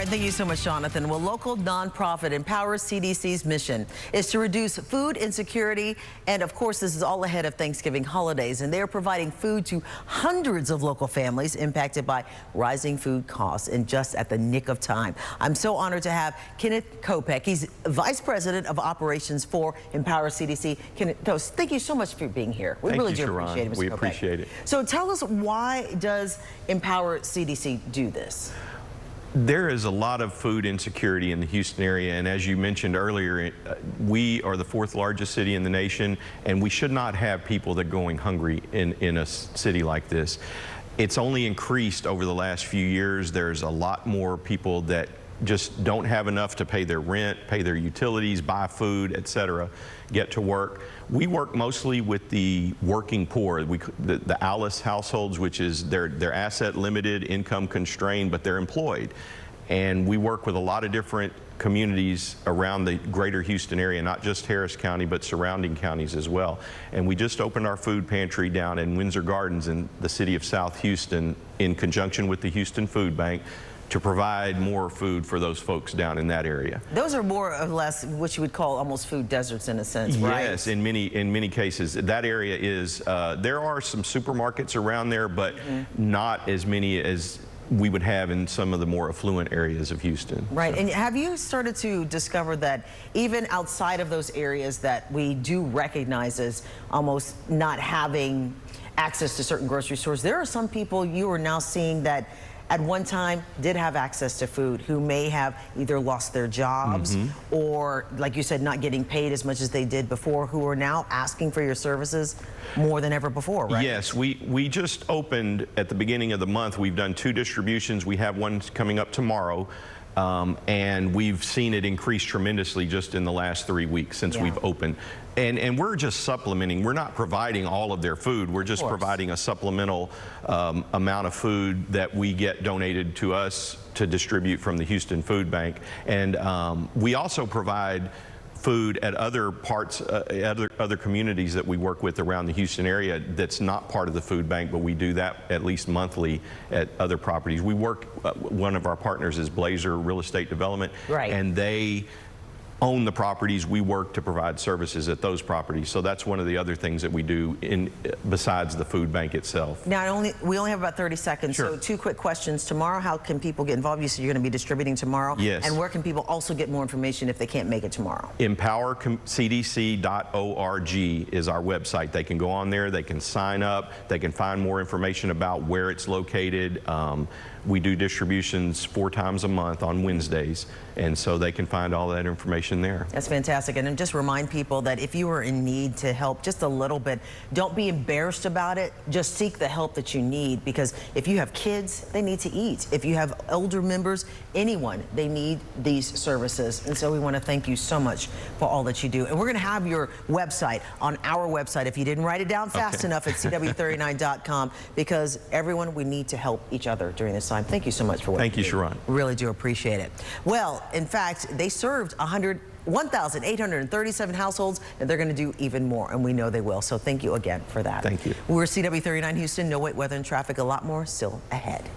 right, thank you so much, Jonathan. Well, local nonprofit Empower CDC's mission is to reduce food insecurity. And of course, this is all ahead of Thanksgiving holidays. And they're providing food to hundreds of local families impacted by rising food costs and just at the nick of time. I'm so honored to have Kenneth Kopec. He's Vice President of Operations for Empower CDC. Kenneth, thank you so much for being here. We really do appreciate it, Mr. Kopec. We appreciate it. So tell us, why does Empower CDC do this? There is a lot of food insecurity in the Houston area, and as you mentioned earlier, we are the fourth largest city in the nation, and we should not have people that are going hungry in a city like this. It's only increased over the last few years. There's a lot more people that just don't have enough to pay their rent, pay their utilities, buy food, etc., get to work. We work mostly with the working poor, the ALICE households, which is they're asset limited, income constrained, but they're employed. And we work with a lot of different communities around the greater Houston area, not just Harris County, but surrounding counties as well. And we just opened our food pantry down in Windsor Gardens in the city of South Houston in conjunction with the Houston Food Bank, to provide more food for those folks down in that area. Those are more or less what you would call almost food deserts in a sense, right? Yes, in many cases. That area is, there are some supermarkets around there, but not as many as we would have in some of the more affluent areas of Houston. Right, So. and have you started to discover that even outside of those areas that we do recognize as almost not having access to certain grocery stores, there are some people you are now seeing that at one time did have access to food, who may have either lost their jobs or, like you said, not getting paid as much as they did before, who are now asking for your services more than ever before, right? Yes, we just opened at the beginning of the month. We've done 2 distributions. We have one coming up tomorrow. And we've seen it increase tremendously just in the last 3 weeks since we've opened. And we're just supplementing. We're not providing all of their food. We're just providing a supplemental amount of food that we get donated to us to distribute from the Houston Food Bank. And we also provide food at other parts, other communities that we work with around the Houston area that's not part of the food bank, but we do that at least monthly at other properties. We work, one of our partners is Blazer Real Estate Development, and they own the properties. We work to provide services at those properties. So that's one of the other things that we do besides the food bank itself. Now, we only have about 30 seconds, Sure. so 2 quick questions. Tomorrow, how can people get involved? You said you're going to be distributing tomorrow. Yes. And where can people also get more information if they can't make it tomorrow? EmpowerCDC.org is our website. They can go on there, they can sign up, they can find more information about where it's located. We do distributions 4 times a month on Wednesdays, and so they can find all that information there. That's fantastic. And just remind people that if you are in need to help just a little bit, don't be embarrassed about it. Just seek the help that you need, because if you have kids, they need to eat. If you have older members, anyone, they need these services. And so we want to thank you so much for all that you do. And we're going to have your website on our website, if you didn't write it down fast enough, at CW39.com, because everyone, we need to help each other during this time. Thank you so much for what you do. Thank you, Sharon. Really do appreciate it. Well, in fact, they served 1,837 households, and they're going to do even more, and we know they will. So thank you again for that. Thank you. We're CW39 Houston. No wait, weather and traffic. A lot more still ahead.